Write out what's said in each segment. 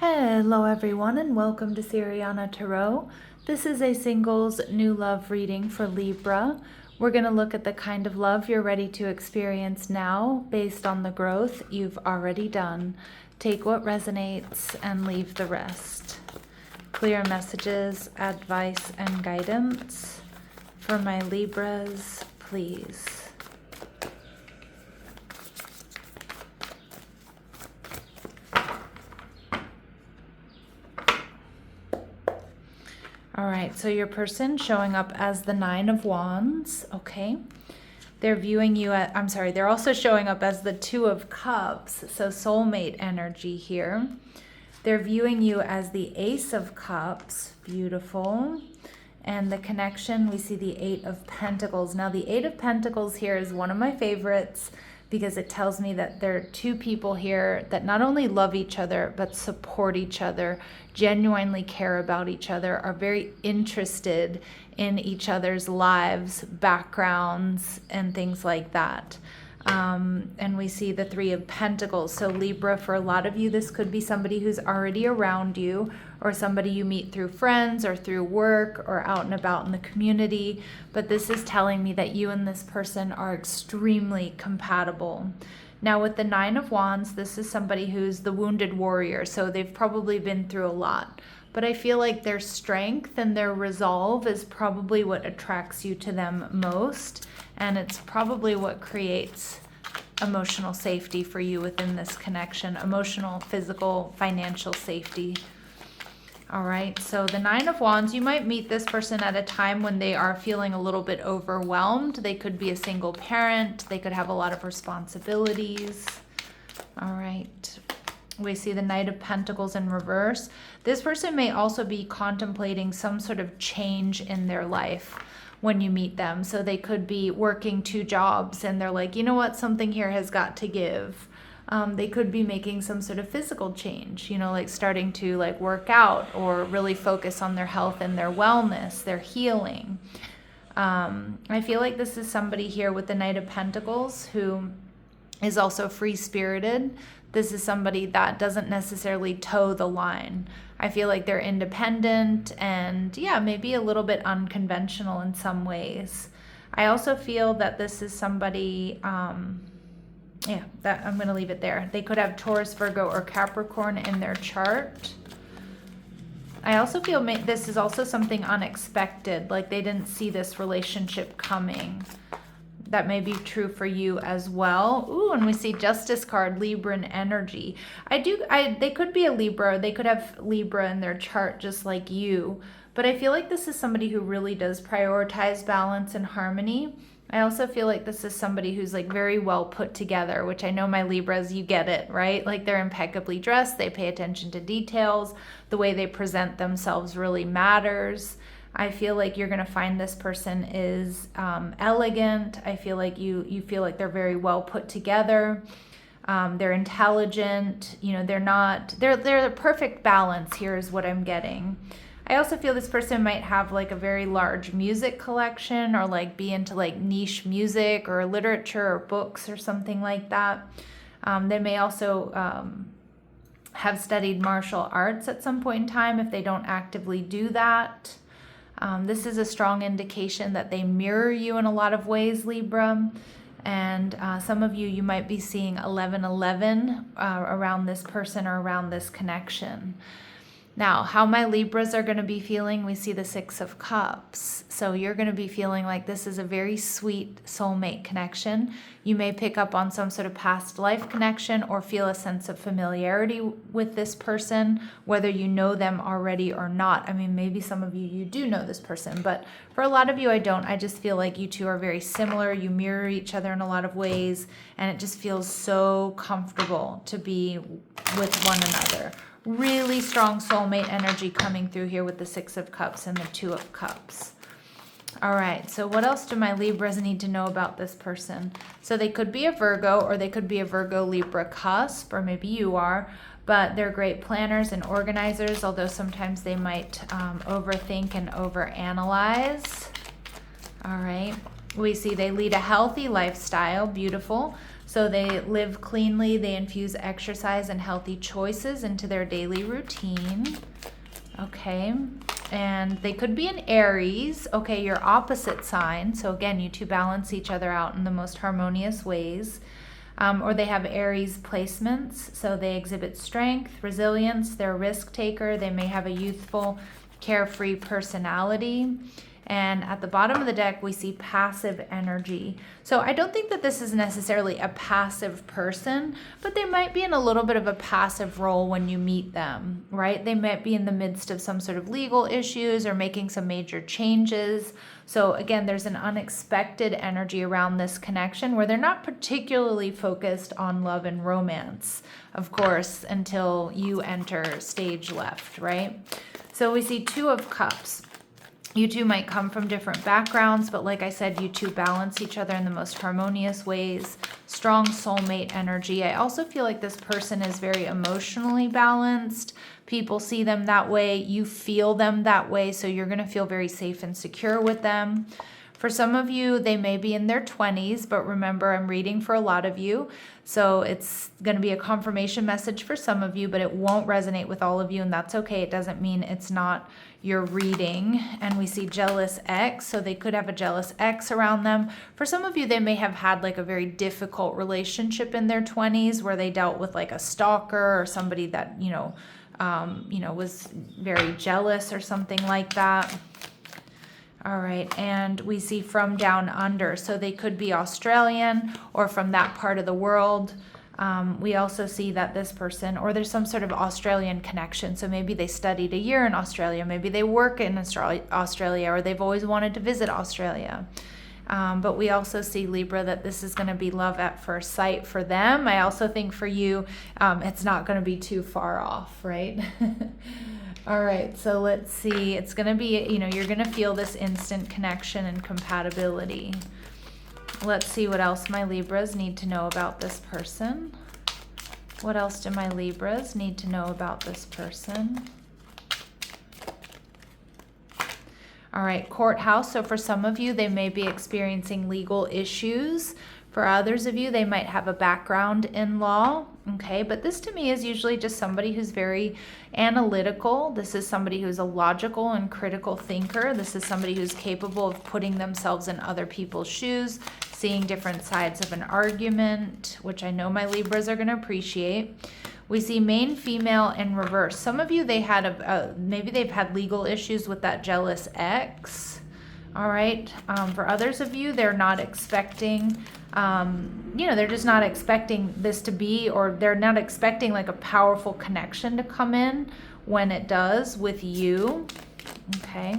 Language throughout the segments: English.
Hello everyone and welcome to Siriana Tarot. This is a singles new love reading for Libra. We're going to look at the kind of love you're ready to experience now based on the growth you've already done. Take what resonates and leave the rest. Clear messages, advice, and guidance for my Libras, please. All right, so your person showing up as the Nine of Wands, okay? They're viewing you at, they're also showing up as the Two of Cups, so soulmate energy here. They're viewing you as the Ace of Cups, beautiful. And the connection, we see the Eight of Pentacles. Now, the Eight of Pentacles here is one of my favorites because it tells me that there are two people here that not only love each other, but support each other, genuinely care about each other, are very interested in each other's lives, backgrounds, and things like that. And we see the Three of Pentacles. So Libra, for a lot of you, this could be somebody who's already around you or somebody you meet through friends or through work or out and about in the community. But this is telling me that you and this person are extremely compatible. Now with the Nine of Wands, this is somebody who's the wounded warrior. So they've probably been through a lot. But I feel like their strength and their resolve is probably what attracts you to them most. And it's probably what creates emotional safety for you within this connection. Emotional, physical, financial safety. All right, so the Nine of Wands, you might meet this person at a time when they are feeling a little bit overwhelmed. They could be a single parent. They could have a lot of responsibilities. All right. We see the Knight of Pentacles in reverse. This person may also be contemplating some sort of change in their life when you meet them. So they could be working two jobs and they're like, you know what, something here has got to give. They could be making some sort of physical change, you know, like starting to like work out or really focus on their health and their wellness, their healing. I feel like this is somebody here with the Knight of Pentacles who is also free-spirited. This is somebody that doesn't necessarily toe the line. I feel like they're independent and yeah, maybe a little bit unconventional in some ways. I also feel that this is somebody, that I'm going to leave it there. They could have Taurus, Virgo, or Capricorn in their chart. I also feel this is also something unexpected, like they didn't see this relationship coming. That may be true for you as well. Ooh, and we see Justice card, Libran energy. They could be a Libra. They could have Libra in their chart just like you. But I feel like this is somebody who really does prioritize balance and harmony. I also feel like this is somebody who's like very well put together, which I know my Libras, you get it, right? Like they're impeccably dressed. They pay attention to details. The way they present themselves really matters. I feel like you're going to find this person is elegant. I feel like you feel like they're very well put together. They're intelligent. You know, they're the perfect balance here is what I'm getting. I also feel this person might have like a very large music collection or like be into like niche music or literature or books or something like that. They may also have studied martial arts at some point in time if they don't actively do that. This is a strong indication that they mirror you in a lot of ways, Libra. And some of you might be seeing 1111 around this person or around this connection. Now, how my Libras are going to be feeling, we see the Six of Cups. So you're going to be feeling like this is a very sweet soulmate connection. You may pick up on some sort of past life connection or feel a sense of familiarity with this person, whether you know them already or not. I mean, maybe some of you do know this person, but for a lot of you, I don't. I just feel like you two are very similar. You mirror each other in a lot of ways, and it just feels so comfortable to be with one another. Really strong soulmate energy coming through here with the Six of Cups and the Two of Cups. All right, so what else do my Libras need to know about this person? So they could be a Virgo or they could be a Virgo-Libra cusp, or maybe you are, but they're great planners and organizers, although sometimes they might overthink and overanalyze. All right, we see they lead a healthy lifestyle, beautiful. So they live cleanly, they infuse exercise and healthy choices into their daily routine. Okay, and they could be an Aries, okay, your opposite sign. So again, you two balance each other out in the most harmonious ways. Or they have Aries placements, so they exhibit strength, resilience, they're a risk taker, they may have a youthful, carefree personality. And at the bottom of the deck, we see passive energy. So I don't think that this is necessarily a passive person, but they might be in a little bit of a passive role when you meet them, right? They might be in the midst of some sort of legal issues or making some major changes. So again, there's an unexpected energy around this connection where they're not particularly focused on love and romance, of course, until you enter stage left, right? So we see Two of Cups. You two might come from different backgrounds, but like I said, you two balance each other in the most harmonious ways. Strong soulmate energy. I also feel like this person is very emotionally balanced. People see them that way. You feel them that way, so you're going to feel very safe and secure with them. For some of you, they may be in their 20s, but remember, I'm reading for a lot of you. So it's going to be a confirmation message for some of you, but it won't resonate with all of you, and that's okay. It doesn't mean it's not your reading. And we see jealous ex, so they could have a jealous ex around them. For some of you, they may have had like a very difficult relationship in their 20s where they dealt with like a stalker or somebody that, was very jealous or something like that. All right, and we see from down under, so they could be Australian or from that part of the world. We also see that this person, or there's some sort of Australian connection, so maybe they studied a year in Australia, maybe they work in Australia, or they've always wanted to visit Australia. But we also see, Libra, that this is going to be love at first sight for them. I also think for you, it's not going to be too far off, right? All right, so let's see. It's going to be, you're going to feel this instant connection and compatibility. Let's see what else my Libras need to know about this person. What else do my Libras need to know about this person? All right, courthouse. So for some of you, they may be experiencing legal issues. For others of you, they might have a background in law, okay? But this to me is usually just somebody who's very analytical. This is somebody who's a logical and critical thinker. This is somebody who's capable of putting themselves in other people's shoes, seeing different sides of an argument, which I know my Libras are going to appreciate. We see main female in reverse. Some of you, they had maybe they've had legal issues with that jealous ex. All right. For others of you, they're not expecting, they're just not expecting this to be, or they're not expecting like a powerful connection to come in when it does with you. Okay.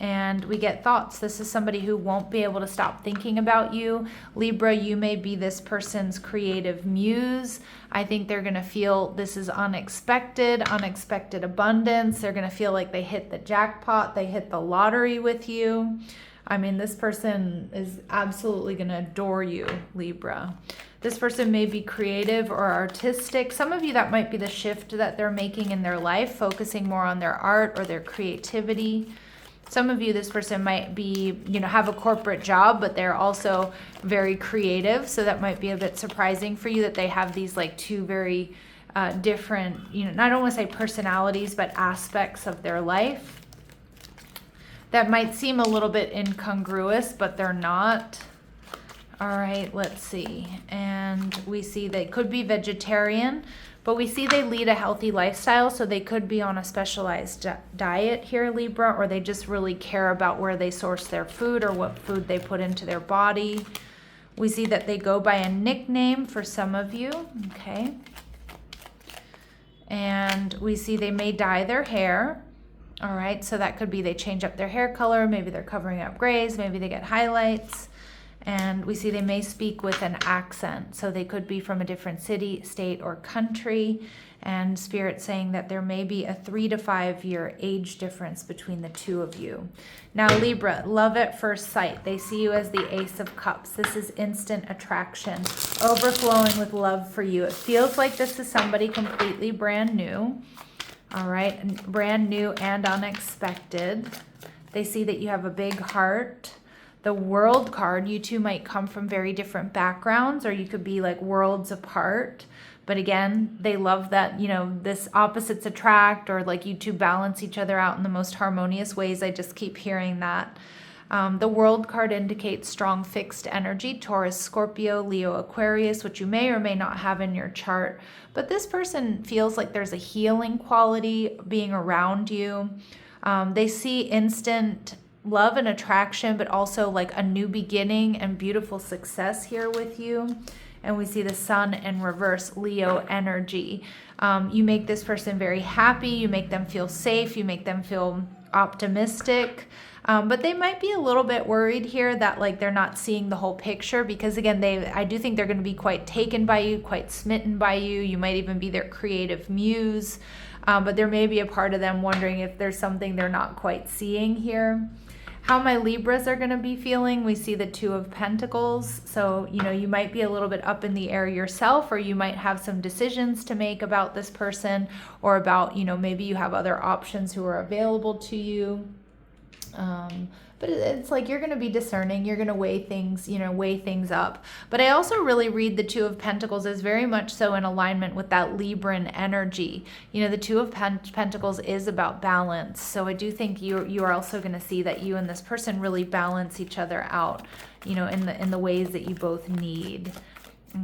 And we get thoughts. This is somebody who won't be able to stop thinking about you. Libra, you may be this person's creative muse. I think they're going to feel this is unexpected abundance. They're going to feel like they hit the jackpot, they hit the lottery with you. I mean, this person is absolutely going to adore you, Libra. This person may be creative or artistic. Some of you, that might be the shift that they're making in their life, focusing more on their art or their creativity. Some of you, this person might be, have a corporate job, but they're also very creative. So that might be a bit surprising for you that they have these like two very different, I don't want to say personalities, but aspects of their life. That might seem a little bit incongruous, but they're not. All right, let's see. And we see they could be vegetarian, but we see they lead a healthy lifestyle, so they could be on a specialized diet here, Libra, or they just really care about where they source their food or what food they put into their body. We see that they go by a nickname for some of you, okay? And we see they may dye their hair. All right, so that could be they change up their hair color, maybe they're covering up grays, maybe they get highlights. And we see they may speak with an accent, so they could be from a different city, state, or country. And Spirit saying that there may be a 3 to 5 year age difference between the two of you. Now, Libra, love at first sight. They see you as the Ace of Cups. This is instant attraction, overflowing with love for you. It feels like this is somebody completely brand new. All right, brand new and unexpected. They see that you have a big heart. The World card, you two might come from very different backgrounds, or you could be like worlds apart. But again, they love that, you know, this opposites attract, or like you two balance each other out in the most harmonious ways. I just keep hearing that. The World card indicates strong fixed energy, Taurus, Scorpio, Leo, Aquarius, which you may or may not have in your chart. But this person feels like there's a healing quality being around you. They see instant love and attraction, but also like a new beginning and beautiful success here with you. And we see the Sun in reverse, Leo energy. You make this person very happy. You make them feel safe. You make them feel optimistic. But they might be a little bit worried here that like they're not seeing the whole picture, because again, I do think they're going to be quite taken by you, quite smitten by you. You might even be their creative muse. But there may be a part of them wondering if there's something they're not quite seeing here. How my Libras are going to be feeling, we see the Two of Pentacles. So, you know, you might be a little bit up in the air yourself, or you might have some decisions to make about this person, or about, you know, maybe you have other options who are available to you. But it's like you're going to be discerning. You're going to weigh things, you know, weigh things up. But I also really read the Two of Pentacles as very much so in alignment with that Libran energy. You know, the Two of Pentacles is about balance. So I do think you are also going to see that you and this person really balance each other out, you know, in the ways that you both need.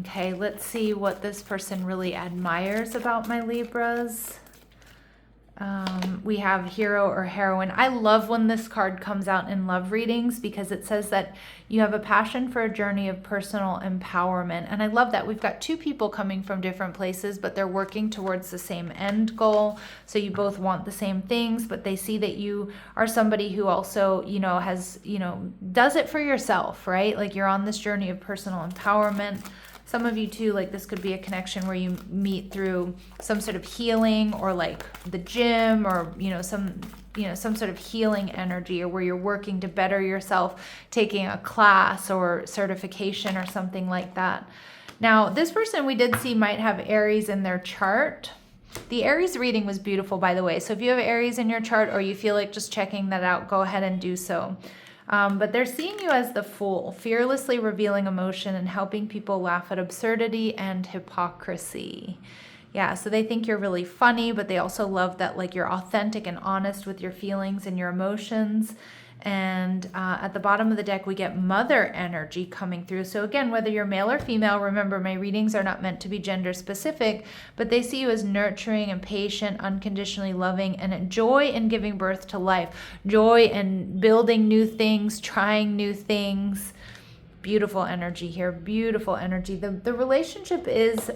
Okay, let's see what this person really admires about my Libras. We have hero or heroine. I love when this card comes out in love readings, because it says that you have a passion for a journey of personal empowerment. And I love that. We've got two people coming from different places, but they're working towards the same end goal. So you both want the same things, but they see that you are somebody who also, you know, has, you know, does it for yourself, right? Like you're on this journey of personal empowerment. Some of you too, like this could be a connection where you meet through some sort of healing, or like the gym, or, you know, some sort of healing energy, or where you're working to better yourself, taking a class or certification or something like that. Now, this person we did see might have Aries in their chart. The Aries reading was beautiful, by the way. So if you have Aries in your chart, or you feel like just checking that out, go ahead and do so. But they're seeing you as the Fool, fearlessly revealing emotion and helping people laugh at absurdity and hypocrisy. Yeah, so they think you're really funny, but they also love that like you're authentic and honest with your feelings and your emotions. And at the bottom of the deck, we get Mother energy coming through. So again, whether you're male or female, remember my readings are not meant to be gender specific, but they see you as nurturing and patient, unconditionally loving, and joy in giving birth to life, joy in building new things, trying new things. Beautiful energy here, beautiful energy. The relationship is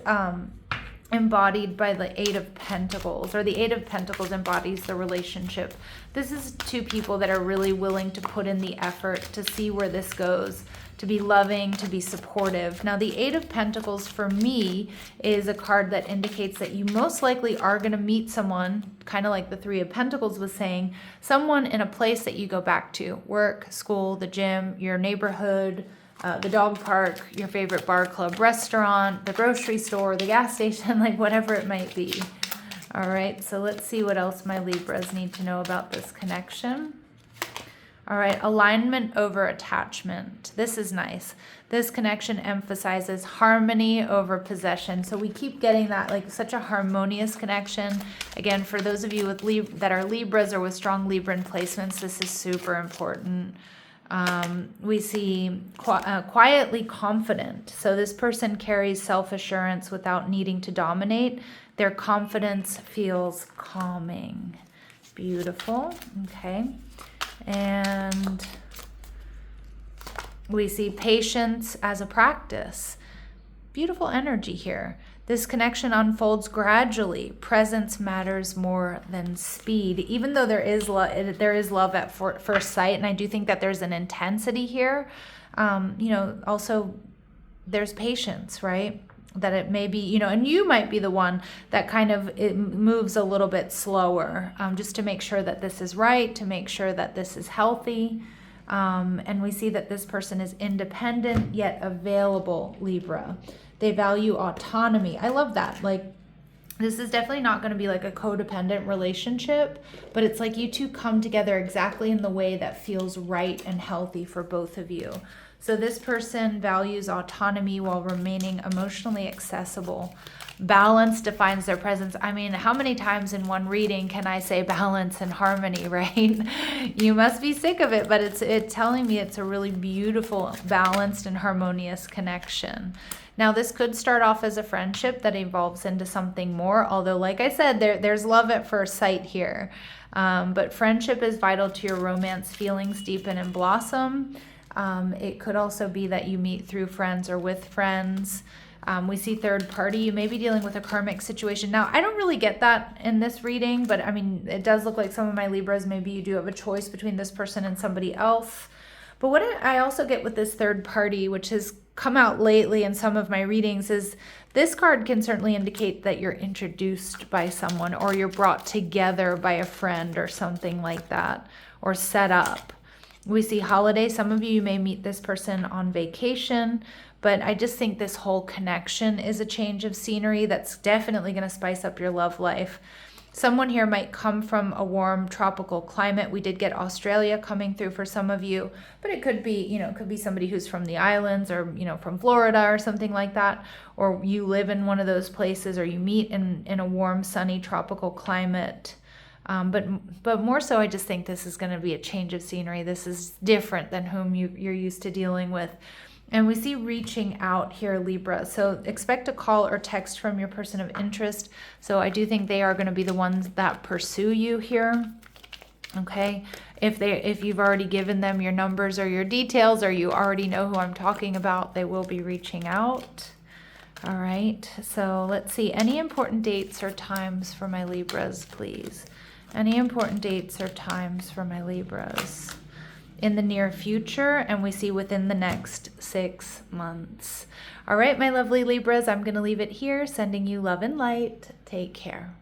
embodied by the Eight of Pentacles, or the Eight of Pentacles embodies the relationship. This is two people that are really willing to put in the effort to see where this goes, to be loving, to be supportive. Now, the Eight of Pentacles for me is a card that indicates that you most likely are going to meet someone, kind of like the Three of Pentacles was saying, someone in a place that you go back to, work, school, the gym, your neighborhood, the dog park, your favorite bar, club, restaurant, the grocery store, the gas station, like whatever it might be. All right, so let's see what else my Libras need to know about this connection. All right, alignment over attachment. This is nice. This connection emphasizes harmony over possession. So we keep getting that, like such a harmonious connection. Again, for those of you with that are Libras or with strong Libran placements, this is super important. We see quietly confident. So this person carries self-assurance without needing to dominate. Their confidence feels calming. Beautiful. Okay. And we see patience as a practice. Beautiful energy here. This connection unfolds gradually. Presence matters more than speed. Even though there is love at first sight, and I do think that there's an intensity here, also there's patience, right? That it may be, and you might be the one that kind of it moves a little bit slower, just to make sure that this is right, to make sure that this is healthy. And we see that this person is independent yet available, Libra. They value autonomy. I love that. Like, This is definitely not going to be like a codependent relationship, but it's like you two come together exactly in the way that feels right and healthy for both of you. So this person values autonomy while remaining emotionally accessible. Balance defines their presence. I mean, how many times in one reading can I say balance and harmony, right? You must be sick of it, but it's telling me it's a really beautiful, balanced, and harmonious connection. Now, this could start off as a friendship that evolves into something more, although, like I said, there's love at first sight here. But friendship is vital to your romance. Feelings deepen and blossom. It could also be that you meet through friends or with friends. We see third party. You may be dealing with a karmic situation. Now, I don't really get that in this reading, but I mean, it does look like some of my Libras, maybe you do have a choice between this person and somebody else. But what I also get with this third party, which has come out lately in some of my readings, is this card can certainly indicate that you're introduced by someone, or you're brought together by a friend or something like that, or set up. We see holiday. Some of you may meet this person on vacation, but I just think this whole connection is a change of scenery that's definitely going to spice up your love life. Someone here might come from a warm tropical climate. We did get Australia coming through for some of you, but it could be, it could be somebody who's from the islands, or, from Florida or something like that, or you live in one of those places, or you meet in a warm, sunny, tropical climate. But more so, I just think this is going to be a change of scenery. This is different than whom you're used to dealing with. And we see reaching out here, Libra. So expect a call or text from your person of interest. So I do think they are going to be the ones that pursue you here. Okay. If you've already given them your numbers or your details, or you already know who I'm talking about, they will be reaching out. All right. So let's see. Any important dates or times for my Libras, please? Any important dates or times for my Libras in the near future, and we see within the next 6 months. All right, my lovely Libras, I'm going to leave it here, sending you love and light. Take care.